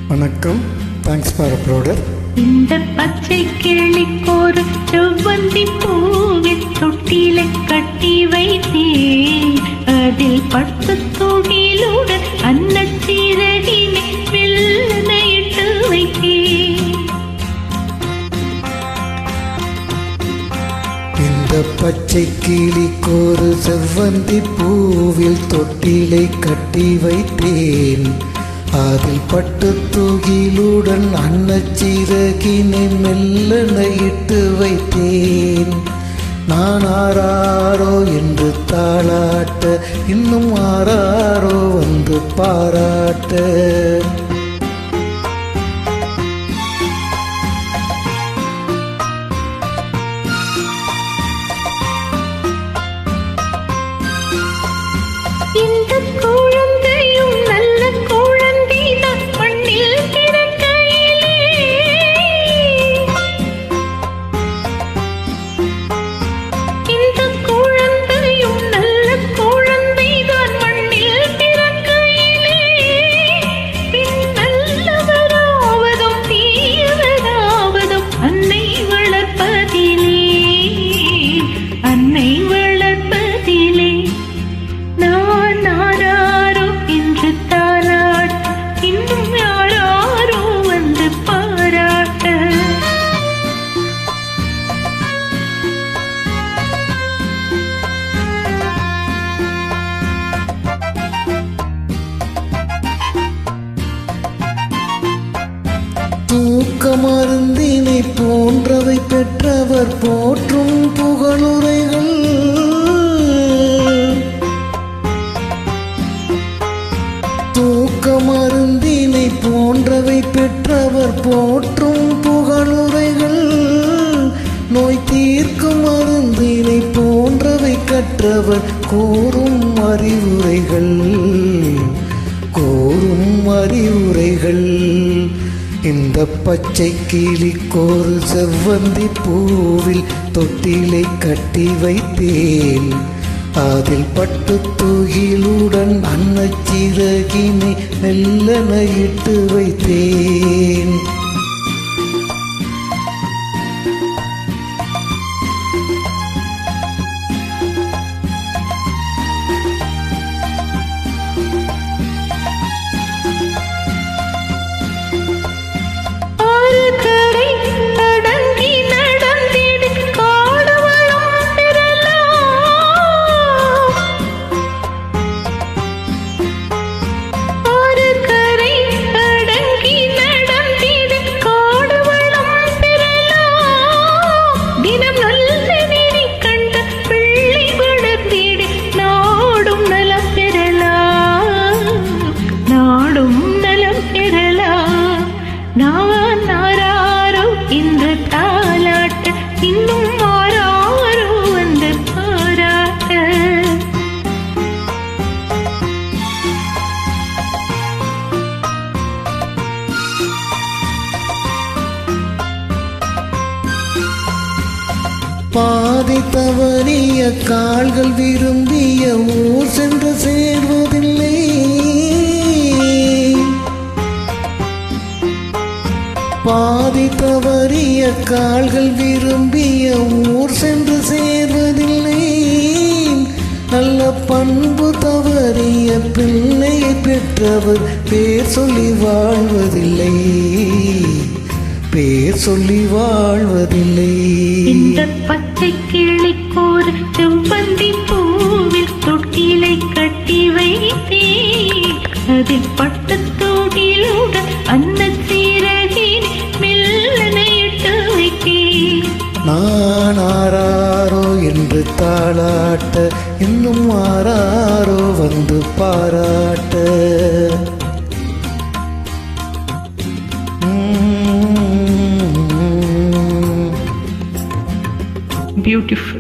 வணக்கம். Thanks for uploader. இந்த பச்சை கிளிக்கோரு செவ்வந்தி பூவில் தொட்டிலை கட்டி வைத்தேன். அதில் பட்டு தொழிலுடன் அன்னச்சீரகினை வெள்ளனையிட்டு வைத்தேன். இந்த பச்சை கிளிக்கோரு செவ்வந்தி பூவில் தொட்டிலை கட்டி வைத்தேன். அதில் பட்டு தூகிலுடன் அன்னச்சீரகினை மெல்லனையிட்டு வைத்தேன். நான் ஆராரோ என்று தாளாட்ட, இன்னும் ஆராரோ வந்து பாராட்ட. இந்த குழந்தையும் நல்ல குழந்தைதான் மண்ணில் பிறக்கையிலே. இந்த குழந்தையும் நல்ல குழந்தைதான் மண்ணில் பிறக்கையிலே. பின் நல்லவராவதும் தீயவராவதும் அன்னை வளர்ப்பதிலே, அன்னை வளர்ப்பதிலே. நான் ஆராரோ என்று தாளாட்ட, இன்னும் யாராரோ வந்து பாராட்ட. தூக்க மருந்தினை போன்றவை பெற்றவர் போற்றும் புகழுரைகள். தூக்க மருந்தினை போன்றவை பெற்றவர் போற்றும் புகழுரைகள். நோய் தீர்க்கும் மருந்தினை போன்றவை கற்றவர் கூறும் அறிவுரைகள், கூறும் அறிவுரைகள். இந்த பச்சை கிளிக்கோரு செவ்வந்தி பூவில் தொட்டிலை கட்டி வைத்தேன். அதில் பட்டு தூகிலுடன் அன்னச்சீரகினை மெல்லனையிட்டு வைத்தேன். நான் ஆராரோ என்று தாளாட்ட, இன்னும் ஆராரோ வந்து பாராட்ட. பாதை தவறிய கால்கள் விரும்பிய ஊர் சென்று சேர்வதில்லை. பாதி தவறிய கால்கள் விரும்பிய ஊர் சென்று சேர்வதில்லை. நல்ல பண்பு தவறிய பிள்ளையை பெற்றவர் பேர் சொல்லி வாழ்வதில்லை, பேர் சொல்லி வாழ்வதில்லை. இந்த பச்சை கிளிக்கோரு செவ்வந்தி பூவில் தொட்டிலை கட்டி வைத்தேன். அதில் பட்டு தொழிலுடன் அன்னச்சீரகினை மெல்லனையிட்டு வைத்தேன். நான் ஆராரோ என்று தாளாட்ட, இன்னும் ஆராரோ வந்து பாராட்ட. Beautiful.